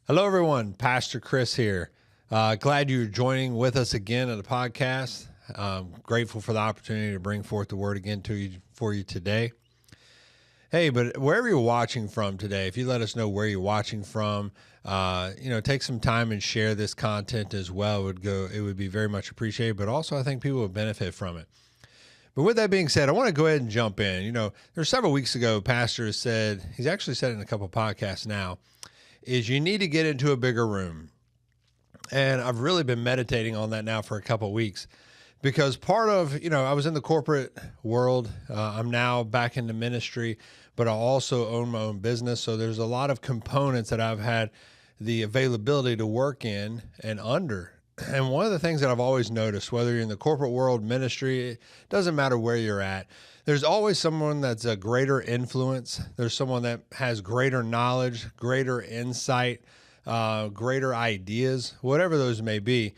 Hello, everyone. Pastor Chris here. Glad you're joining with us again on the podcast. Grateful for the opportunity to bring forth the word again for you today. Hey, but wherever you're watching from today, if you let us know where you're watching from, take some time and share this content as well. It would be very much appreciated, but also I think people would benefit from it. But with that being said, I want to go ahead and jump in. There's several weeks ago, Pastor has said, he's actually said it in a couple of podcasts now, is you need to get into a bigger room. And I've really been meditating on that now for a couple of weeks because part of, I was in the corporate world. I'm now back into ministry, but I also own my own business. So there's a lot of components that I've had the availability to work in and under. And one of the things that I've always noticed, whether you're in the corporate world, ministry, it doesn't matter where you're at, there's always someone that's a greater influence. There's someone that has greater knowledge, greater insight, greater ideas, whatever those may be.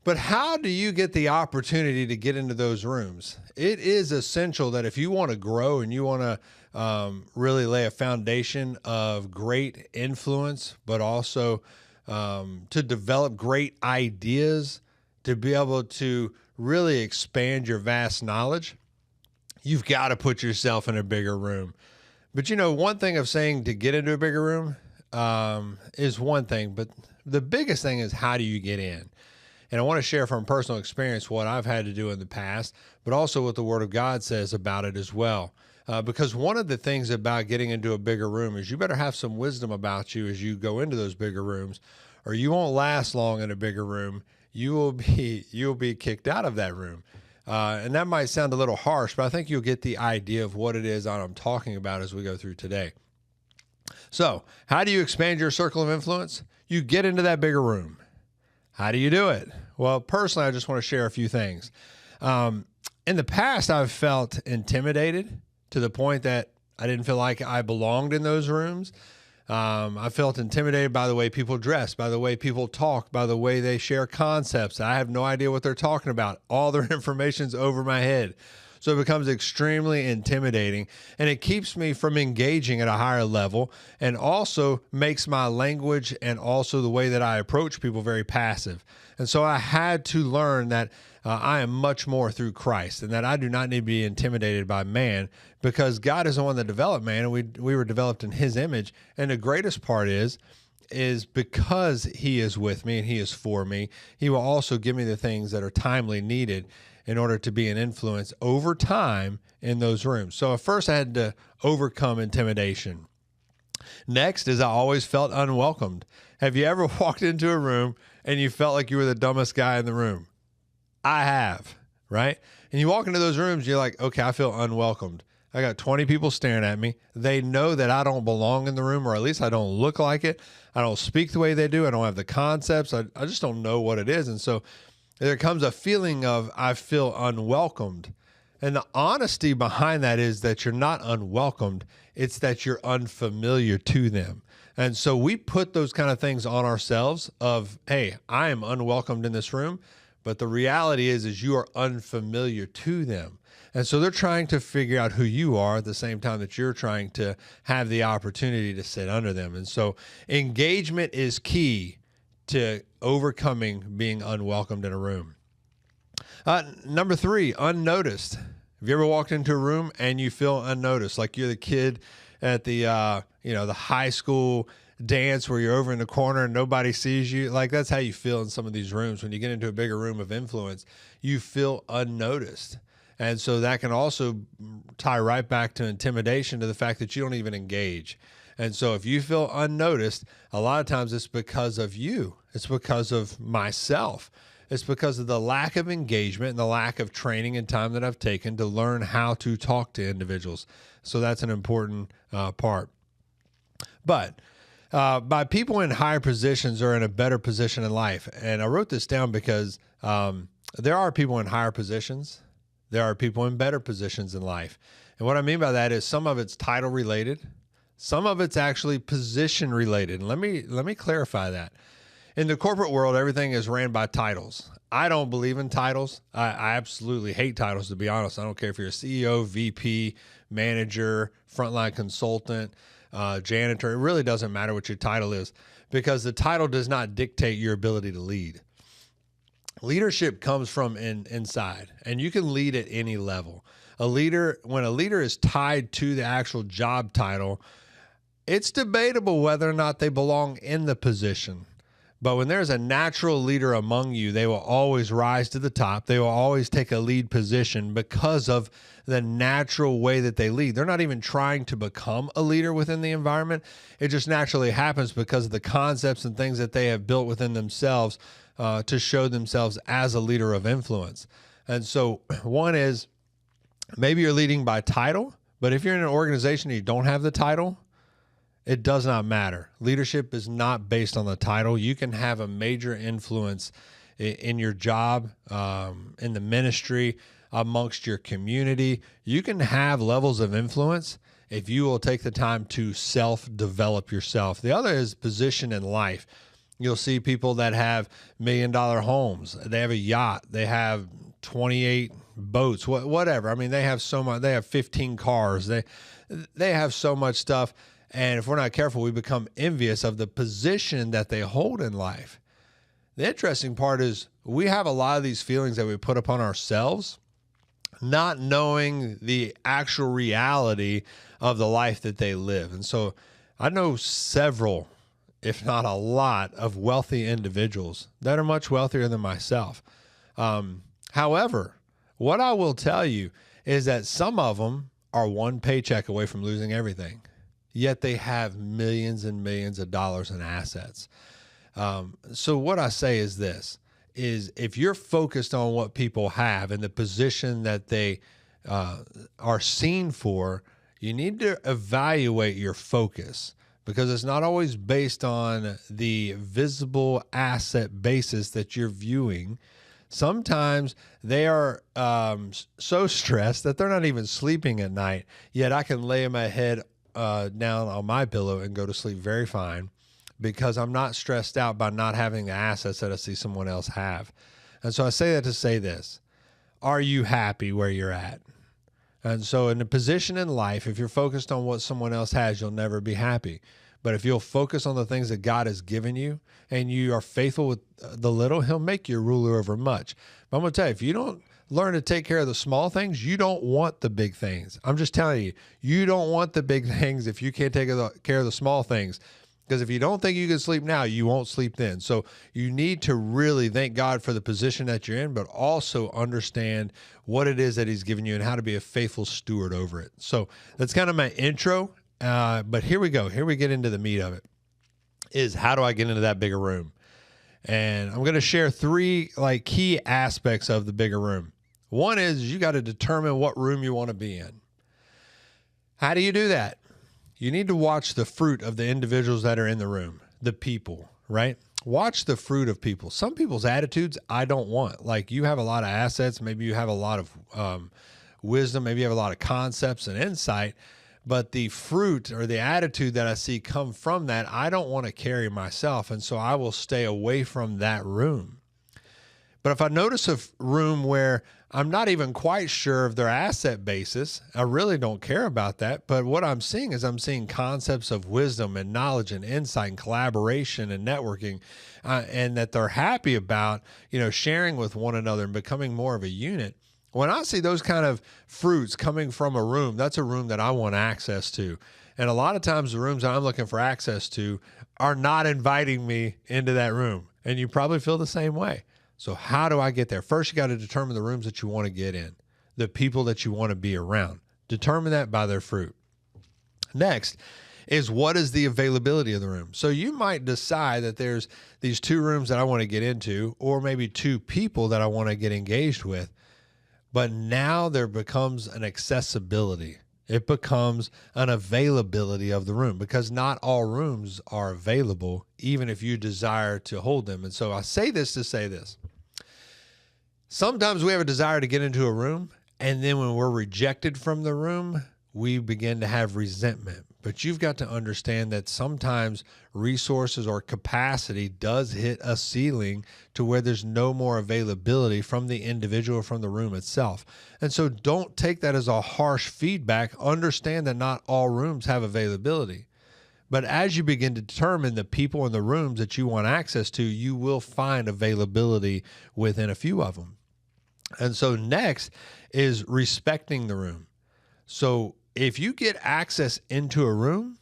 But how do you get the opportunity to get into those rooms? It is essential that if you want to grow and you want to really lay a foundation of great influence, but also to develop great ideas, to be able to really expand your vast knowledge, you've got to put yourself in a bigger room. But one thing of saying to get into a bigger room is one thing, but the biggest thing is how do you get in? And I want to share from personal experience what I've had to do in the past, but also what the Word of God says about it as well. Because one of the things about getting into a bigger room is you better have some wisdom about you as you go into those bigger rooms, or you won't last long in a bigger room. You'll be kicked out of that room. And that might sound a little harsh, but I think you'll get the idea of what it is I'm talking about as we go through today. So how do you expand your circle of influence? You get into that bigger room. How do you do it? Well, personally, I just want to share a few things. In the past, I've felt intimidated to the point that I didn't feel like I belonged in those rooms. I felt intimidated by the way people dress, by the way people talk, by the way they share concepts. I have no idea what they're talking about. All their information's over my head. So it becomes extremely intimidating, and it keeps me from engaging at a higher level, and also makes my language and also the way that I approach people very passive. And so I had to learn that I am much more through Christ, and that I do not need to be intimidated by man, because God is the one that developed man, and we were developed in His image. And the greatest part is because He is with me and He is for me, He will also give me the things that are timely needed in order to be an influence over time in those rooms. So at first I had to overcome intimidation. Next is I always felt unwelcomed. Have you ever walked into a room and you felt like you were the dumbest guy in the room? I have, right? And you walk into those rooms, you're like, okay, I feel unwelcomed. I got 20 people staring at me. They know that I don't belong in the room, or at least I don't look like it. I don't speak the way they do. I don't have the concepts. I just don't know what it is. And so there comes a feeling of I feel unwelcomed. And the honesty behind that is that you're not unwelcomed. It's that you're unfamiliar to them. And so we put those kind of things on ourselves of, hey, I am unwelcomed in this room. But the reality is you are unfamiliar to them. And so they're trying to figure out who you are at the same time that you're trying to have the opportunity to sit under them. And so engagement is key to overcoming being unwelcomed in a room. Number 3, unnoticed. Have you ever walked into a room and you feel unnoticed? Like you're the kid at the high school dance where you're over in the corner and nobody sees you. Like that's how you feel in some of these rooms. When you get into a bigger room of influence, you feel unnoticed. And so that can also tie right back to intimidation, to the fact that you don't even engage. And so if you feel unnoticed, a lot of times it's because of you. It's because of myself. It's because of the lack of engagement and the lack of training and time that I've taken to learn how to talk to individuals. So that's an important part. But by people in higher positions or in a better position in life, and I wrote this down because there are people in higher positions. There are people in better positions in life. And what I mean by that is some of it's title related. Some of it's actually position related. And let me clarify that. In the corporate world, everything is ran by titles. I don't believe in titles. I absolutely hate titles, to be honest. I don't care if you're a CEO, VP, manager, frontline consultant. janitor. It really doesn't matter what your title is, because the title does not dictate your ability to lead. Leadership comes from inside, and you can lead at any level. When a leader is tied to the actual job title, it's debatable whether or not they belong in the position. But when there's a natural leader among you, they will always rise to the top. They will always take a lead position because of the natural way that they lead. They're not even trying to become a leader within the environment. It just naturally happens because of the concepts and things that they have built within themselves to show themselves as a leader of influence. And so one is, maybe you're leading by title, but if you're in an organization and you don't have the title, it does not matter. Leadership is not based on the title. You can have a major influence in your job, in the ministry, amongst your community. You can have levels of influence if you will take the time to self-develop yourself. The other is position in life. You'll see people that have $1 million homes. They have a yacht. They have 28 boats, whatever. I mean, they have so much. They have 15 cars. They have so much stuff. And if we're not careful, we become envious of the position that they hold in life. The interesting part is we have a lot of these feelings that we put upon ourselves, not knowing the actual reality of the life that they live. And so I know several, if not a lot, of wealthy individuals that are much wealthier than myself. However, what I will tell you is that some of them are one paycheck away from losing everything, yet they have millions and millions of dollars in assets. So what I say is this, is if you're focused on what people have and the position that they are seen for, you need to evaluate your focus, because it's not always based on the visible asset basis that you're viewing. Sometimes they are so stressed that they're not even sleeping at night, yet I can lay my head down on my pillow and go to sleep very fine, because I'm not stressed out by not having the assets that I see someone else have. And so I say that to say this: are you happy where you're at? And so in a position in life, if you're focused on what someone else has, you'll never be happy. But if you'll focus on the things that God has given you and you are faithful with the little, he'll make you a ruler over much. But I'm going to tell you, if you don't learn to take care of the small things, you don't want the big things. I'm just telling you, you don't want the big things if you can't take care of the small things. Because if you don't think you can sleep now, you won't sleep then. So you need to really thank God for the position that you're in, but also understand what it is that he's given you and how to be a faithful steward over it. So that's kind of my intro. But here we go. Here we get into the meat of it, is how do I get into that bigger room? And I'm going to share three key aspects of the bigger room. One is you got to determine what room you want to be in. How do you do that? You need to watch the fruit of the individuals that are in the room, the people, right? Watch the fruit of people. Some people's attitudes I don't want. Like, you have a lot of assets. Maybe you have a lot of wisdom. Maybe you have a lot of concepts and insight. But the fruit or the attitude that I see come from that, I don't want to carry myself. And so I will stay away from that room. But if I notice a room where I'm not even quite sure of their asset basis, I really don't care about that. But what I'm seeing is I'm seeing concepts of wisdom and knowledge and insight and collaboration and networking, and that they're happy about, sharing with one another and becoming more of a unit. When I see those kind of fruits coming from a room, that's a room that I want access to. And a lot of times the rooms that I'm looking for access to are not inviting me into that room. And you probably feel the same way. So how do I get there? First, you got to determine the rooms that you want to get in, the people that you want to be around. Determine that by their fruit. Next is, what is the availability of the room? So you might decide that there's these two rooms that I want to get into, or maybe two people that I want to get engaged with. But now there becomes an accessibility. It becomes an availability of the room, because not all rooms are available, even if you desire to hold them. And so I say this to say this. Sometimes we have a desire to get into a room, and then when we're rejected from the room, we begin to have resentment. But you've got to understand that sometimes resources or capacity does hit a ceiling to where there's no more availability from the individual, from the room itself. And so don't take that as a harsh feedback. Understand that not all rooms have availability. But as you begin to determine the people in the rooms that you want access to, you will find availability within a few of them. And so next is respecting the room. So if you get access into a room,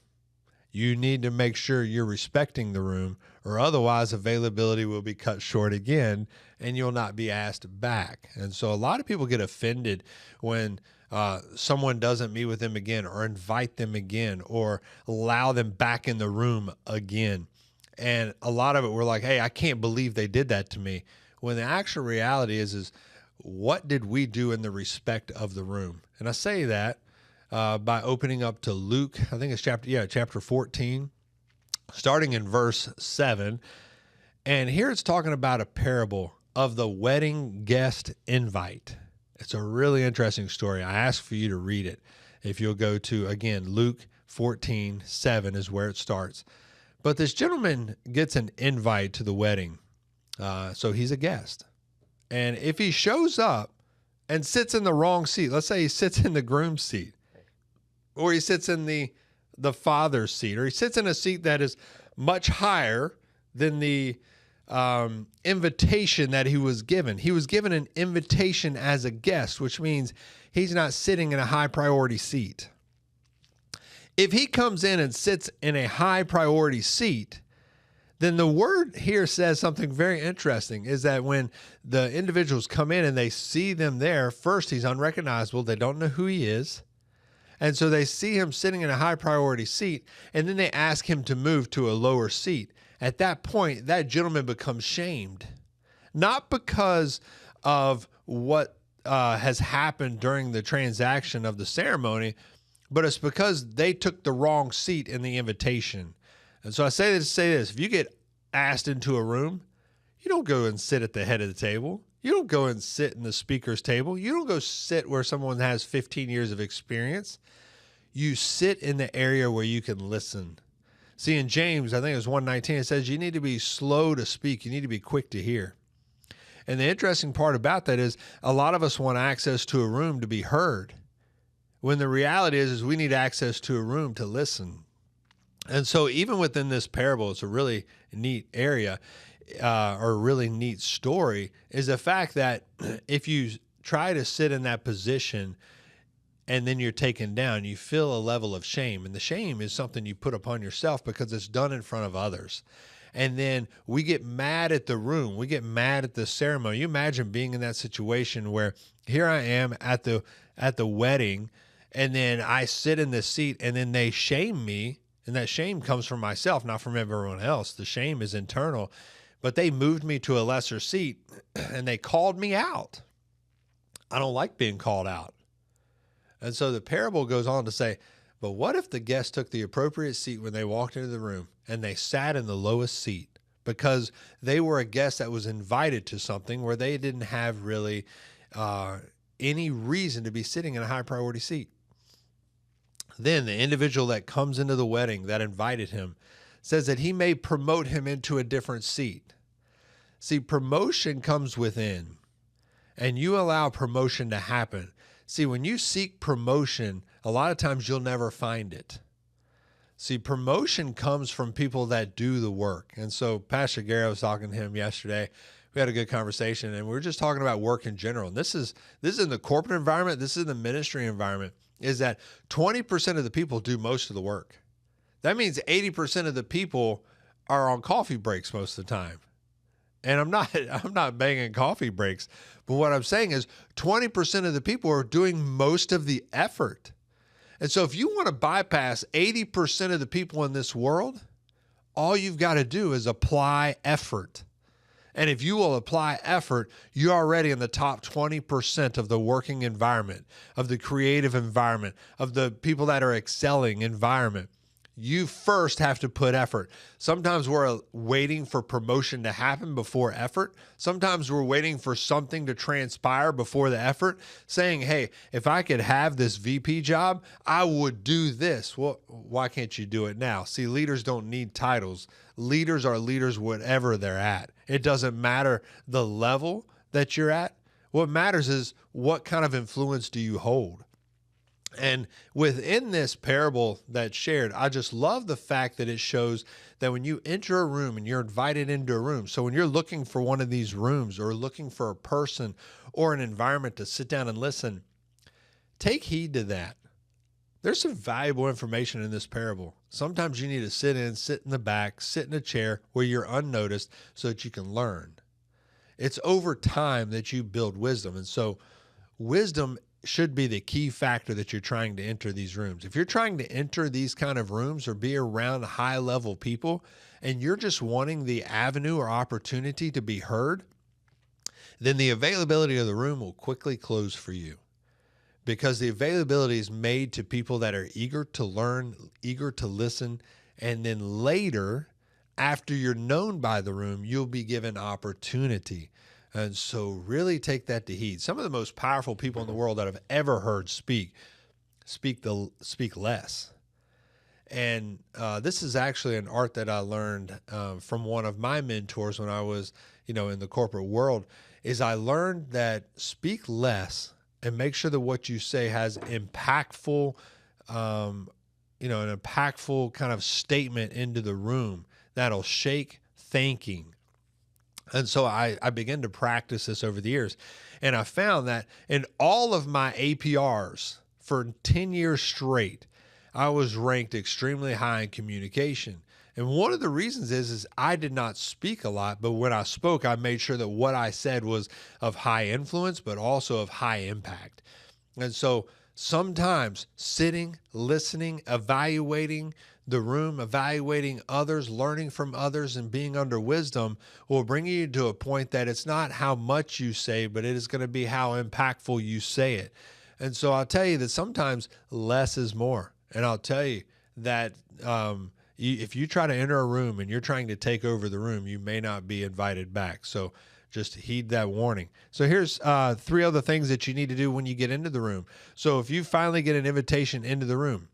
you need to make sure you're respecting the room, or otherwise availability will be cut short again and you'll not be asked back. And so a lot of people get offended when someone doesn't meet with them again, or invite them again, or allow them back in the room again. And a lot of it, we're like, hey, I can't believe they did that to me. When the actual reality is what did we do in the respect of the room? And I say that by opening up to Luke, I think it's chapter 14, starting in verse 7. And here it's talking about a parable of the wedding guest invite. It's a really interesting story. I ask for you to read it. If you'll go to, again, Luke 14:7 is where it starts. But this gentleman gets an invite to the wedding. So he's a guest. And if he shows up and sits in the wrong seat, let's say he sits in the groom's seat, or he sits in the father's seat, or he sits in a seat that is much higher than the invitation that he was given. He was given an invitation as a guest, which means he's not sitting in a high priority seat. If he comes in and sits in a high priority seat, then the word here says something very interesting, is that when the individuals come in and they see them there, first, he's unrecognizable. They don't know who he is. And so they see him sitting in a high priority seat, and then they ask him to move to a lower seat. At that point, that gentleman becomes shamed, not because of what has happened during the transaction of the ceremony, but it's because they took the wrong seat in the invitation. And so I say this, if you get asked into a room, you don't go and sit at the head of the table. You don't go and sit in the speaker's table. You don't go sit where someone has 15 years of experience. You sit in the area where you can listen. See, in James, I think it was 1:19, it says you need to be slow to speak. You need to be quick to hear. And the interesting part about that is a lot of us want access to a room to be heard, when the reality is we need access to a room to listen. And so even within this parable, it's a really neat area, or a really neat story, is the fact that if you try to sit in that position and then you're taken down, you feel a level of shame. And the shame is something you put upon yourself because it's done in front of others. And then we get mad at the room. We get mad at the ceremony. You imagine being in that situation where here I am at the wedding, and then I sit in this seat, and then they shame me. And that shame comes from myself, not from everyone else. The shame is internal. But they moved me to a lesser seat, and they called me out. I don't like being called out. And so the parable goes on to say, but what if the guest took the appropriate seat when they walked into the room, and they sat in the lowest seat because they were a guest that was invited to something where they didn't have really any reason to be sitting in a high priority seat? Then the individual that comes into the wedding that invited him says that he may promote him into a different seat. See, promotion comes within, and you allow promotion to happen. See, when you seek promotion, a lot of times you'll never find it. See, promotion comes from people that do the work. And so Pastor Gary, I was talking to him yesterday. We had a good conversation, and we were just talking about work in general. And this is in the corporate environment, this is in the ministry environment, is that 20% of the people do most of the work. That means 80% of the people are on coffee breaks most of the time. And I'm not banging coffee breaks, but what I'm saying is 20% of the people are doing most of the effort. And so if you want to bypass 80% of the people in this world, all you've got to do is apply effort. And if you will apply effort, you're already in the top 20% of the working environment, of the creative environment, of the people that are excelling environment. You first have to put effort. Sometimes we're waiting for promotion to happen before effort. Sometimes we're waiting for something to transpire before the effort, saying, hey, if I could have this VP job, I would do this. Well, why can't you do it now? See, leaders don't need titles. Leaders are leaders whatever they're at. It doesn't matter the level that you're at. What matters is what kind of influence do you hold? And within this parable that's shared, I just love the fact that it shows that when you enter a room and you're invited into a room, so when you're looking for one of these rooms or looking for a person or an environment to sit down and listen, take heed to that. There's some valuable information in this parable. Sometimes you need to sit in the back, sit in a chair where you're unnoticed so that you can learn. It's over time that you build wisdom. And so wisdom should be the key factor that you're trying to enter these rooms. If you're trying to enter these kind of rooms or be around high level people and you're just wanting the avenue or opportunity to be heard, then the availability of the room will quickly close for you, because the availability is made to people that are eager to learn, eager to listen, and then later, after you're known by the room, you'll be given opportunity. And so really take that to heed. Some of the most powerful people in the world that I've ever heard speak less. And this is actually an art that I learned from one of my mentors when I was, in the corporate world, is I learned that speak less and make sure that what you say has impactful, an impactful kind of statement into the room that'll shake thinking. And so I began to practice this over the years. And I found that in all of my APRs for 10 years straight, I was ranked extremely high in communication. And one of the reasons is I did not speak a lot, but when I spoke, I made sure that what I said was of high influence, but also of high impact. And so sometimes sitting, listening, evaluating the room, evaluating others, learning from others, and being under wisdom will bring you to a point that it's not how much you say, but it is going to be how impactful you say it. And so I'll tell you that sometimes less is more. And I'll tell you that if you try to enter a room and you're trying to take over the room, you may not be invited back. So just heed that warning. So here's 3 other things that you need to do when you get into the room. So if you finally get an invitation into the room,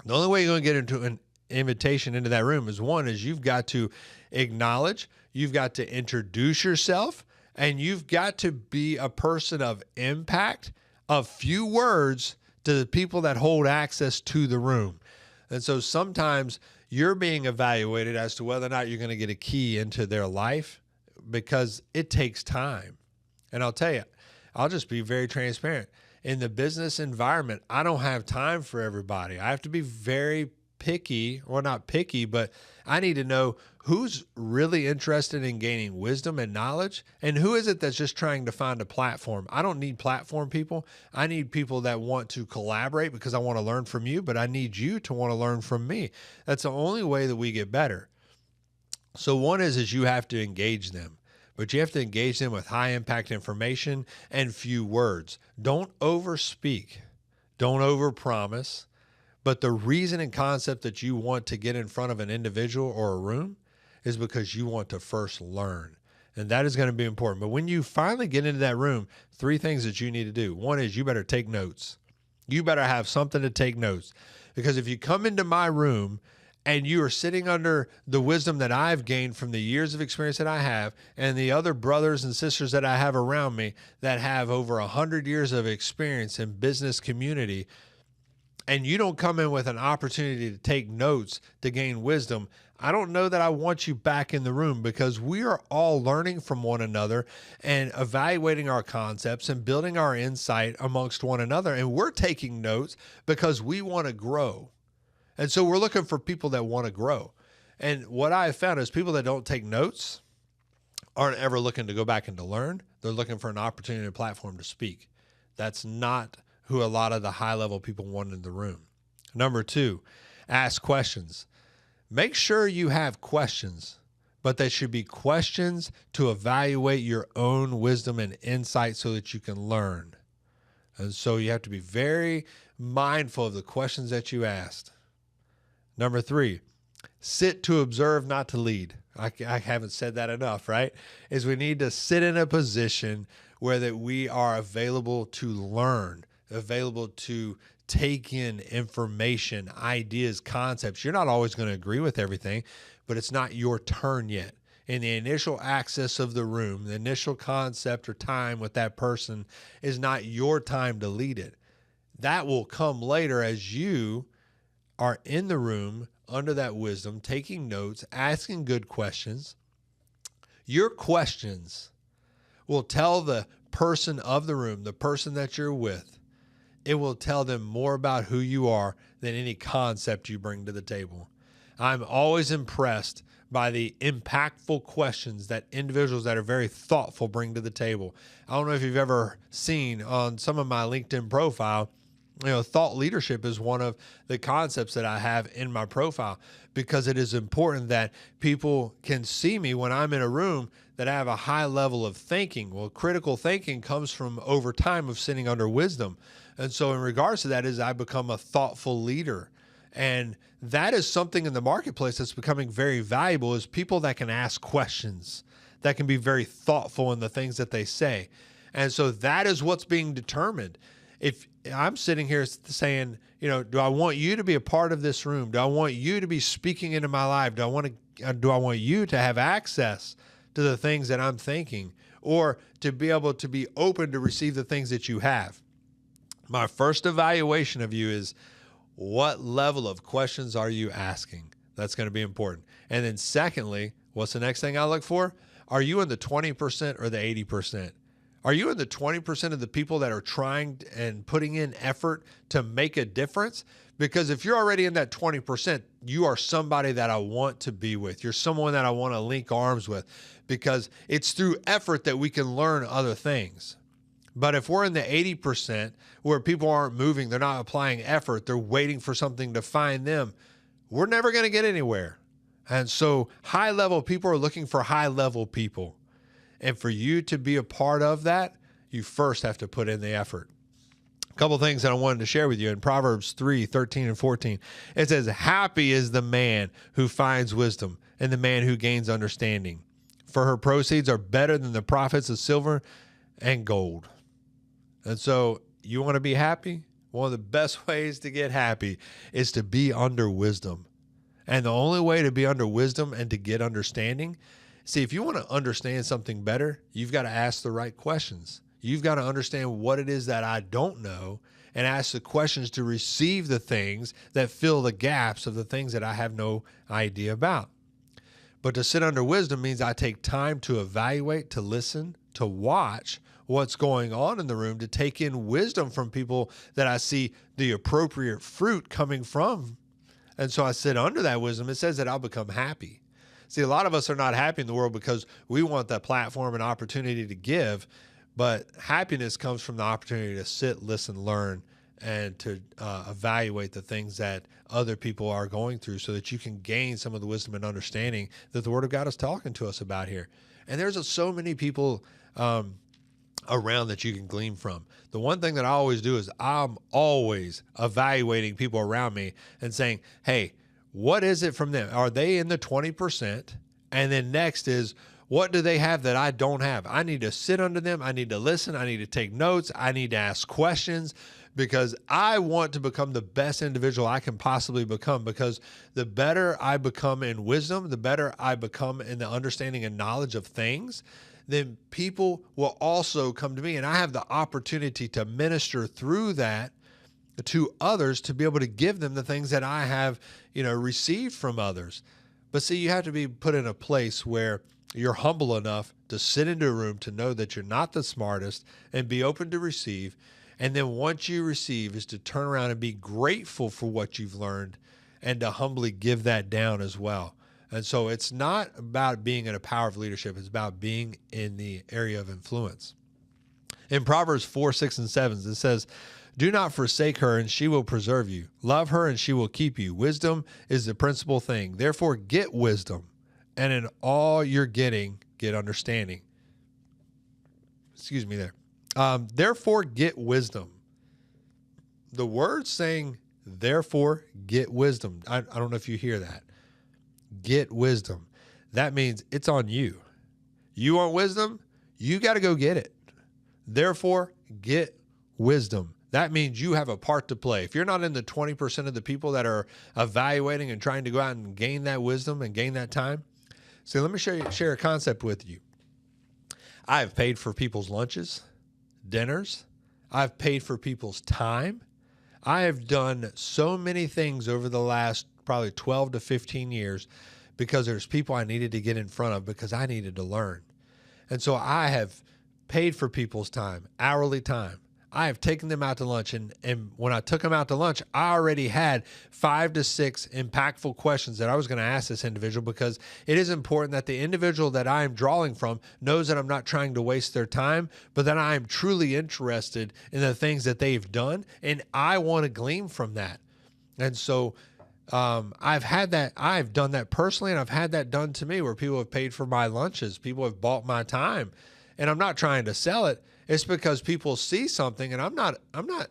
the only way you're going to get into an invitation into that room is you've got to acknowledge, you've got to introduce yourself, and you've got to be a person of impact, of few words to the people that hold access to the room. And so sometimes you're being evaluated as to whether or not you're going to get a key into their life, because it takes time. And I'll tell you, I'll just be very transparent. In the business environment, I don't have time for everybody. I have to be very picky, or not picky, but I need to know who's really interested in gaining wisdom and knowledge, and who is it that's just trying to find a platform. I don't need platform people. I need people that want to collaborate because I want to learn from you, but I need you to want to learn from me. That's the only way that we get better. So one is you have to engage them. But you have to engage them with high impact information and few words. Don't overspeak. Don't overpromise. But the reason and concept that you want to get in front of an individual or a room is because you want to first learn. And that is going to be important. But when you finally get into that room, 3 things that you need to do. One is you better take notes. You better have something to take notes. Because if you come into my room and you are sitting under the wisdom that I've gained from the years of experience that I have, and the other brothers and sisters that I have around me that have over 100 years of experience in business community, and you don't come in with an opportunity to take notes to gain wisdom, I don't know that I want you back in the room, because we are all learning from one another and evaluating our concepts and building our insight amongst one another. And we're taking notes because we want to grow. And so we're looking for people that want to grow. And what I have found is people that don't take notes aren't ever looking to go back and to learn. They're looking for an opportunity, a platform to speak. That's not who a lot of the high-level people want in the room. Number 2, ask questions. Make sure you have questions, but they should be questions to evaluate your own wisdom and insight so that you can learn. And so you have to be very mindful of the questions that you asked. Number 3, sit to observe, not to lead. I haven't said that enough, right? Is we need to sit in a position where that we are available to learn, available to take in information, ideas, concepts. You're not always going to agree with everything, but it's not your turn yet. In the initial access of the room, the initial concept or time with that person is not your time to lead it. That will come later as you are in the room under that wisdom, taking notes, asking good questions. Your questions will tell the person of the room, the person that you're with, it will tell them more about who you are than any concept you bring to the table. I'm always impressed by the impactful questions that individuals that are very thoughtful bring to the table. I don't know if you've ever seen on some of my LinkedIn profile, thought leadership is one of the concepts that I have in my profile, because it is important that people can see me when I'm in a room that I have a high level of thinking. Well, critical thinking comes from over time of sitting under wisdom. And so in regards to that is I become a thoughtful leader. And that is something in the marketplace that's becoming very valuable, is people that can ask questions, that can be very thoughtful in the things that they say. And so that is what's being determined. If I'm sitting here saying, do I want you to be a part of this room? Do I want you to be speaking into my life? Do I want you to have access to the things that I'm thinking, or to be able to be open to receive the things that you have? My first evaluation of you is, what level of questions are you asking? That's going to be important. And then secondly, what's the next thing I look for? Are you in the 20% or the 80%? Are you in the 20% of the people that are trying and putting in effort to make a difference? Because if you're already in that 20%, you are somebody that I want to be with. You're someone that I want to link arms with, because it's through effort that we can learn other things. But if we're in the 80% where people aren't moving, they're not applying effort, they're waiting for something to find them, we're never going to get anywhere. And so high level people are looking for high level people. And for you to be a part of that, you first have to put in the effort. A couple of things that I wanted to share with you in Proverbs 3:13 and 14. It says, happy is the man who finds wisdom and the man who gains understanding, for her proceeds are better than the profits of silver and gold. And so you want to be happy? One of the best ways to get happy is to be under wisdom. And the only way to be under wisdom and to get understanding, see, if you want to understand something better, you've got to ask the right questions. You've got to understand what it is that I don't know and ask the questions to receive the things that fill the gaps of the things that I have no idea about. But to sit under wisdom means I take time to evaluate, to listen, to watch what's going on in the room, to take in wisdom from people that I see the appropriate fruit coming from. And so I sit under that wisdom. It says that I'll become happy. See, a lot of us are not happy in the world because we want that platform and opportunity to give, but happiness comes from the opportunity to sit, listen, learn, and to evaluate the things that other people are going through, so that you can gain some of the wisdom and understanding that the Word of God is talking to us about here. And there's so many people around that you can glean from. The one thing that I always do is I'm always evaluating people around me and saying, hey, what is it from them? Are they in the 20%? And then next is, what do they have that I don't have? I need to sit under them. I need to listen. I need to take notes. I need to ask questions, because I want to become the best individual I can possibly become, because the better I become in wisdom, the better I become in the understanding and knowledge of things, then people will also come to me, and I have the opportunity to minister through that to others, to be able to give them the things that I have, received from others. But see, you have to be put in a place where you're humble enough to sit into a room to know that you're not the smartest and be open to receive. And then once you receive, is to turn around and be grateful for what you've learned and to humbly give that down as well. And so it's not about being in a power of leadership. It's about being in the area of influence. In Proverbs 4:6 and 7, it says, do not forsake her, and she will preserve you. Love her, and she will keep you. Wisdom is the principal thing. Therefore, get wisdom, and in all you're getting, get understanding. Excuse me there. Therefore, get wisdom. The word saying, therefore, get wisdom. I don't know if you hear that. Get wisdom. That means it's on you. You want wisdom? You got to go get it. Therefore, get wisdom. That means you have a part to play. If you're not in the 20% of the people that are evaluating and trying to go out and gain that wisdom and gain that time. So let me share a concept with you. I've paid for people's lunches, dinners. I've paid for people's time. I have done so many things over the last probably 12 to 15 years because there's people I needed to get in front of because I needed to learn. And so I have paid for people's time, hourly time. I have taken them out to lunch. And when I took them out to lunch, I already had 5 to 6 impactful questions that I was going to ask this individual, because it is important that the individual that I am drawing from knows that I'm not trying to waste their time, but that I am truly interested in the things that they've done. And I want to glean from that. And so I've done that personally, and I've had that done to me where people have paid for my lunches. People have bought my time, and I'm not trying to sell it. It's because people see something, and I'm not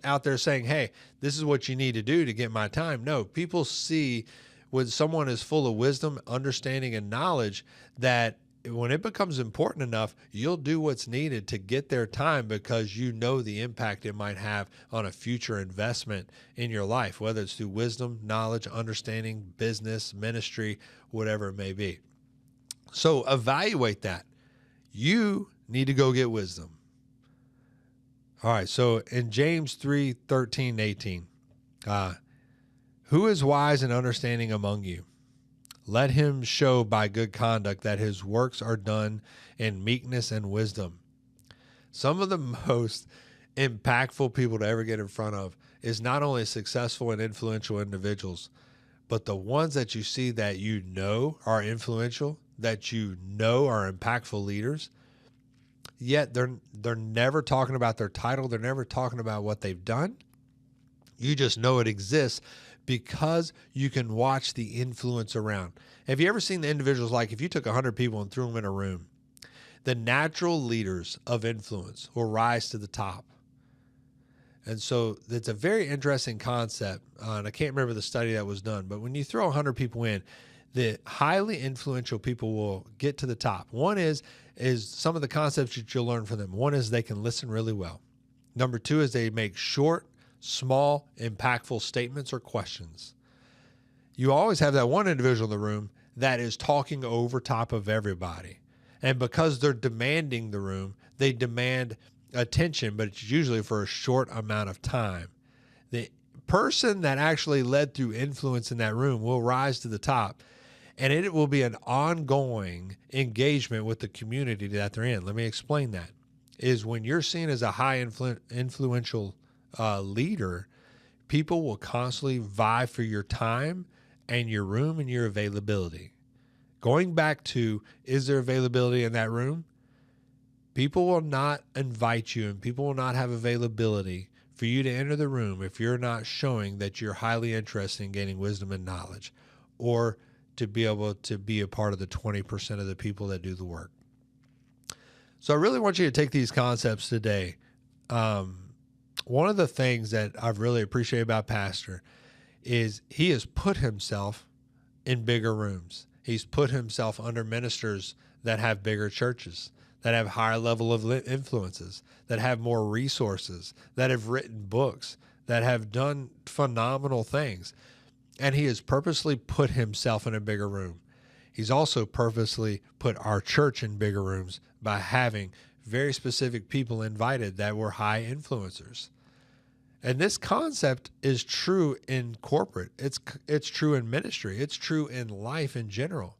out there saying, hey, this is what you need to do to get my time. No, people see when someone is full of wisdom, understanding, and knowledge, that when it becomes important enough, you'll do what's needed to get their time because you know the impact it might have on a future investment in your life, whether it's through wisdom, knowledge, understanding, business, ministry, whatever it may be. So evaluate that. You need to go get wisdom. All right, so in James 3:13-18, who is wise and understanding among you? Let him show by good conduct that his works are done in meekness and wisdom. Some of the most impactful people to ever get in front of is not only successful and influential individuals, but the ones that you see that you know are influential, that you know are impactful leaders. Yet they're never talking about their title. They're never talking about what they've done. You just know it exists because you can watch the influence around. Have you ever seen the individuals, like if you took 100 people and threw them in a room, the natural leaders of influence will rise to the top. And so it's a very interesting concept. And I can't remember the study that was done, but when you throw 100 people in, the highly influential people will get to the top. One is some of the concepts that you'll learn from them. One is they can listen really well. Number 2 is they make short, small, impactful statements or questions. You always have that one individual in the room that is talking over top of everybody. And because they're demanding the room, they demand attention, but it's usually for a short amount of time. The person that actually led through influence in that room will rise to the top. And it will be an ongoing engagement with the community that they're in. Let me explain that. Is when you're seen as a high influential leader, people will constantly vie for your time and your room and your availability. Going back to, is there availability in that room? People will not invite you, and people will not have availability for you to enter the room if you're not showing that you're highly interested in gaining wisdom and knowledge, or to be able to be a part of the 20% of the people that do the work. So I really want you to take these concepts today. One of the things that I've really appreciated about Pastor is he has put himself in bigger rooms. He's put himself under ministers that have bigger churches, that have higher level of influences, that have more resources, that have written books, that have done phenomenal things. And he has purposely put himself in a bigger room. He's also purposely put our church in bigger rooms by having very specific people invited that were high influencers. And this concept is true in corporate. It's true in ministry. It's true in life in general,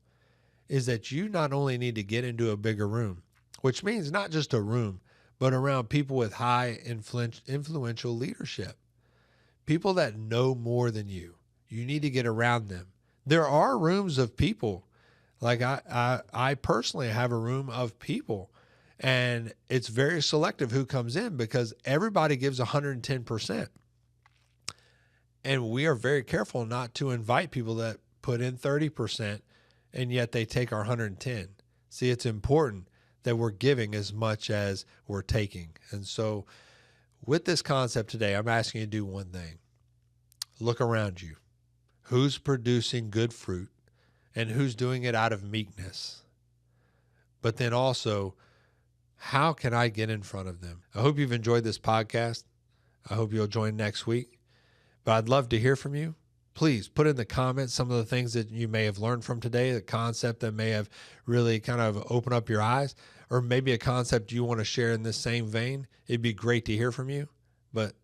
is that you not only need to get into a bigger room, which means not just a room, but around people with high influential leadership, people that know more than you. You need to get around them. There are rooms of people. Like I personally have a room of people, and it's very selective who comes in because everybody gives 110%. And we are very careful not to invite people that put in 30% and yet they take our 110. See, it's important that we're giving as much as we're taking. And so with this concept today, I'm asking you to do one thing. Look around you. Who's producing good fruit and who's doing it out of meekness? But then also, how can I get in front of them? I hope you've enjoyed this podcast. I hope you'll join next week. But I'd love to hear from you. Please put in the comments some of the things that you may have learned from today, the concept that may have really kind of opened up your eyes, or maybe a concept you want to share in this same vein. It'd be great to hear from you. But